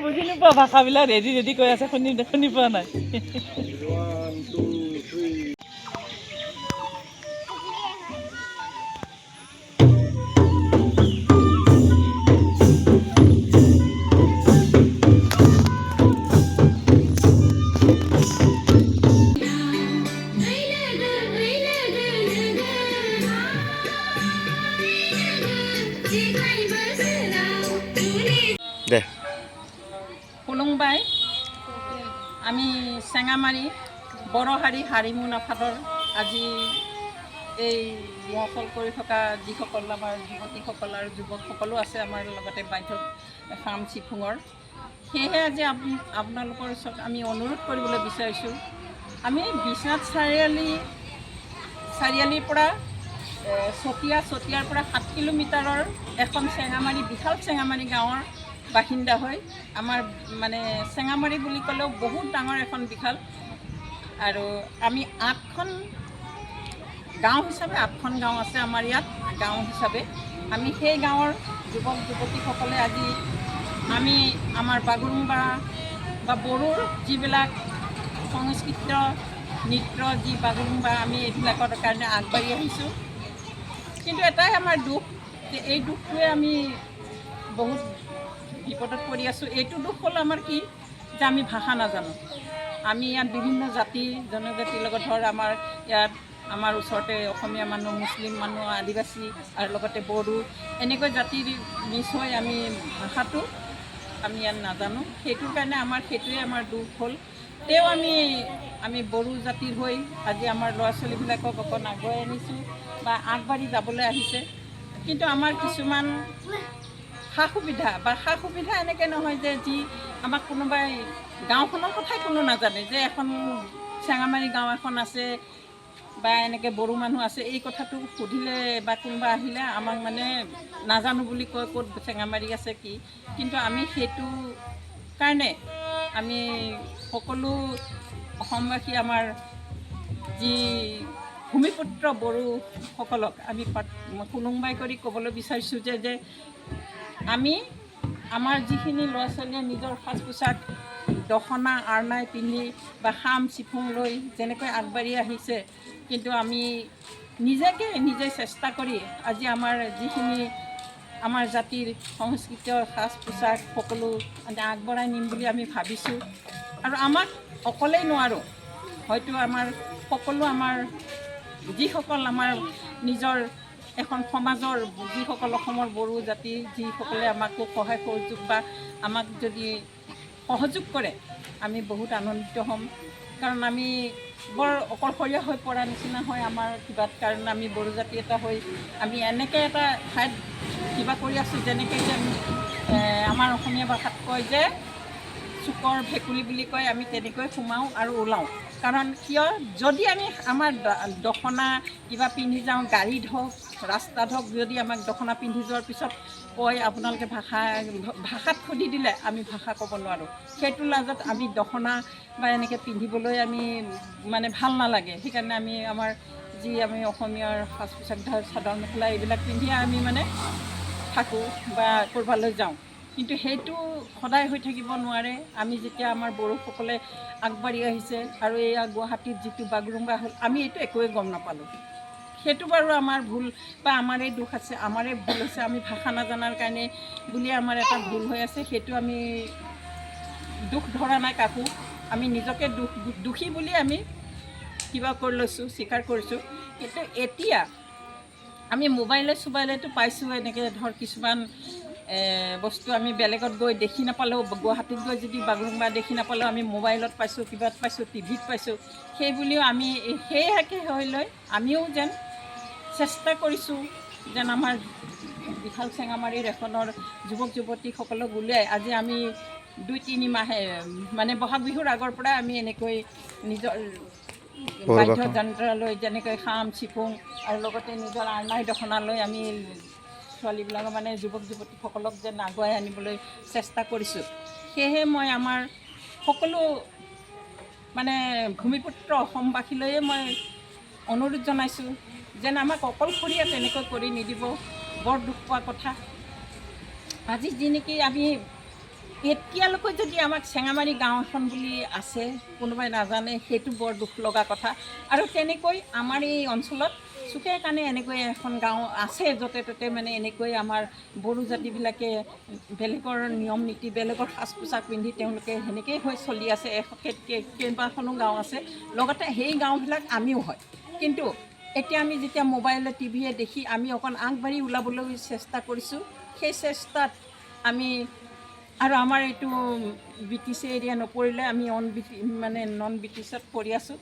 বুজি নোপোৱা ভাষাবিলাক ৰেডি কৈ আছে শুনি পোৱা নাই দে খুলুংবাই আমি চেঙামাৰী বৰশাৰী হাৰিমু নাফাদৰ আজি এই ৰিহাৰ্চল কৰি থকা যিসকল আমাৰ যুৱতীসকল আৰু যুৱকসকলো আছে আমাৰ লগতে বাধ্যক ফাৰ্ম চিফুঙৰ সেয়েহে আজি আপোনালোকৰ ওচৰত আমি অনুৰোধ কৰিবলৈ বিচাৰিছোঁ আমি বিশ্বনাথ চাৰিআলিৰ পৰা চতিয়াৰ পৰা 7 কিলোমিটাৰৰ এখন চেঙামাৰী বিশাল চেঙামাৰী গাঁৱৰ বাসিন্দা হৈ আমাৰ মানে চেঙামাৰী বুলি ক'লেও বহুত ডাঙৰ এখন বিশাল আৰু আমি 8খন গাঁও হিচাপে 8খন গাঁও আছে আমাৰ ইয়াত গাঁও হিচাপে আমি সেই গাঁৱৰ যুৱক যুৱতীসকলে আজি আমি আমাৰ বাগৰুম্বা বা বড়োৰ যিবিলাক সংস্কৃত নৃত্য যি বাগৰুম্বা আমি এইবিলাকৰ কাৰণে আগবাঢ়ি আহিছোঁ কিন্তু এটাই আমাৰ দুখ যে এই দুখটোৱে আমি বহুত বিপদত পৰি আছোঁ এইটো দুখ হ'ল আমাৰ কি যে আমি ভাষা নাজানো আমি ইয়াত বিভিন্ন জাতি জনজাতিৰ লগত ধৰ আমাৰ ইয়াত আমাৰ ওচৰতে অসমীয়া মানুহ মুছলিম মানুহ আদিবাসী আৰু লগতে বড়ো এনেকৈ জাতিৰ মিছ হৈ আমি ভাষাটো আমি ইয়াত নাজানো সেইটোৰ কাৰণে সেইটোৱে আমাৰ দুখ হ'ল তেও আমি বড়ো জাতিৰ হৈ আজি আমাৰ ল'ৰা ছোৱালীবিলাকক অকণ আগুৱাই আনিছোঁ বা আগবাঢ়ি যাবলৈ আহিছে কিন্তু আমাৰ কিছুমান সা সুবিধা এনেকৈ নহয় যে যি আমাক কোনোবাই গাঁওখনৰ কথাই কোনো নাজানে যে এখন চেঙামাৰী গাঁও এখন আছে বা এনেকৈ বড়ো মানুহ আছে এই কথাটো সুধিলে বা কোনোবা আহিলে আমাক মানে নাজানো বুলি কয় ক'ত চেঙামাৰী আছে কি কিন্তু আমি সেইটো কাৰণে আমি সকলো অসমবাসী আমাৰ যি ভূমিপুত্ৰ বড়োসকলক আমি খুলুংবাই কৰি ক'বলৈ বিচাৰিছোঁ যে আমি আমাৰ যিখিনি ল'ৰা ছোৱালীয়ে নিজৰ সাজ পোছাক দখনা আৰনাই পিন্ধি বা খাম চিফুং লৈ যেনেকৈ আগবাঢ়ি আহিছে কিন্তু আমি নিজে চেষ্টা কৰি আজি আমাৰ যিখিনি আমাৰ জাতিৰ সংস্কৃতিৰ সাজ পোছাক সকলো আগবঢ়াই নিম বুলি আমি ভাবিছোঁ আৰু আমাক অকলেই নোৱাৰোঁ হয়তো আমাৰ সকলো আমাৰ যিসকল আমাৰ নিজৰ এখন সমাজৰ যিসকল অসমৰ বড়ো জাতি যিসকলে আমাকো সহায় সহযোগ বা আমাক যদি সহযোগ কৰে আমি বহুত আনন্দিত হ'ম কাৰণ আমি বৰ অকলশৰীয়া হৈ পৰা নিচিনা হয় আমাৰ কিবা কাৰণ আমি বড়ো জাতি এটা হৈ আমি এনেকৈ এটা ঠাইত কিবা কৰি আছোঁ যেনেকৈ যে আমাৰ অসমীয়া ভাষাত কয় যে চুকৰ ভেকুলী বুলি কয় আমি তেনেকৈ সোমাওঁ আৰু ওলাওঁ কাৰণ কিয় যদি আমি আমাৰ দখনা কিবা পিন্ধি যাওঁ গাড়ীত হওক ৰাস্তাত হওক যদি আমাক দখনা পিন্ধি যোৱাৰ পিছত কয় আপোনালোকে ভাষাত সুধি দিলে আমি ভাষা ক'ব নোৱাৰোঁ সেইটো লাজত আমি দখনা বা এনেকৈ পিন্ধিবলৈ আমি মানে ভাল নালাগে সেইকাৰণে আমি আমাৰ যি আমি অসমীয়াৰ সাজ পোছাক চাদৰ মেখেলা এইবিলাক পিন্ধিয়ে আমি মানে থাকোঁ বা ক'ৰবালৈ যাওঁ কিন্তু সেইটো সদায় হৈ থাকিব নোৱাৰে আমি যেতিয়া আমাৰ বড়োসকলে আগবাঢ়ি আহিছে আৰু এই গুৱাহাটীত যিটো বাগৰুম্বা হ'ল আমি এইটো একোৱে গম নাপালোঁ সেইটো বাৰু আমাৰ ভুল বা আমাৰে দুখ আছে আমাৰে ভুল হৈছে আমি ভাষা নাজানাৰ কাৰণে বুলি আমাৰ এটা ভুল হৈ আছে সেইটো আমি দুখ ধৰা নাই কাকো আমি নিজকে দোষী বুলি আমি কিবা কৰি লৈছোঁ স্বীকাৰ কৰিছোঁ কিন্তু এতিয়া আমি মোবাইলেতো পাইছোঁ এনেকৈ ধৰ কিছুমান বস্তু আমি বেলেগত গৈ দেখি নাপালেও গুৱাহাটীত গৈ যদি বাগৰুম্বা দেখি নাপালেও আমি মোবাইলত পাইছোঁ কিবাত পাইছোঁ টিভিত পাইছোঁ সেই বুলিও আমি সেয়াকে হৈ লৈ আমিও যেন চেষ্টা কৰিছোঁ যেন আমাৰ বিশাল চেঙামাৰীৰ এখনৰ যুৱক যুৱতীসকলক উলিয়াই আজি আমি 2-3 মাহে মানে বহাগ বিহুৰ আগৰ পৰাই আমি এনেকৈ নিজৰ বাদ্যযন্ত্ৰলৈ যেনেকৈ খাম চিফুং আৰু লগতে নিজৰ আৰনাই দখনালৈ আমি ছোৱালীবিলাকৰ মানে যুৱক যুৱতীসকলক যেন আগুৱাই আনিবলৈ চেষ্টা কৰিছোঁ সেয়েহে মই আমাৰ সকলো মানে ভূমিপুত্ৰ অসমবাসীলৈয়ে মই অনুৰোধ জনাইছোঁ যেন আমাক অকলশৰীয়া তেনেকৈ কৰি নিদিব বৰ দুখ পোৱা কথা আজি যি নেকি আমি এতিয়ালৈকে যদি আমাক চেঙামাৰী গাঁও এখন বুলি আছে কোনোবাই নাজানে সেইটো বৰ দুখ লগা কথা আৰু তেনেকৈ আমাৰ এই অঞ্চলত চুকে কাণে এনেকৈ এখন গাঁও আছে য'তে ত'তে মানে এনেকৈ আমাৰ বড়ো জাতিবিলাকে বেলেগৰ নিয়ম নীতি বেলেগৰ সাজ পোছাক পিন্ধি তেওঁলোকে সেনেকৈয়ে হৈ চলি আছে কেইবাখনো গাঁও আছে লগতে সেই গাঁওবিলাক আমিও হয় কিন্তু এতিয়া আমি যেতিয়া মোবাইলে টিভিয়ে দেখি আমি অকণ আগবাঢ়ি ওলাবলৈ চেষ্টা কৰিছোঁ সেই চেষ্টাত আমি আৰু আমাৰ এইটো ব্ৰিটিছ এৰিয়া নপৰিলে আমি নন ব্ৰিটিছত পৰি আছোঁ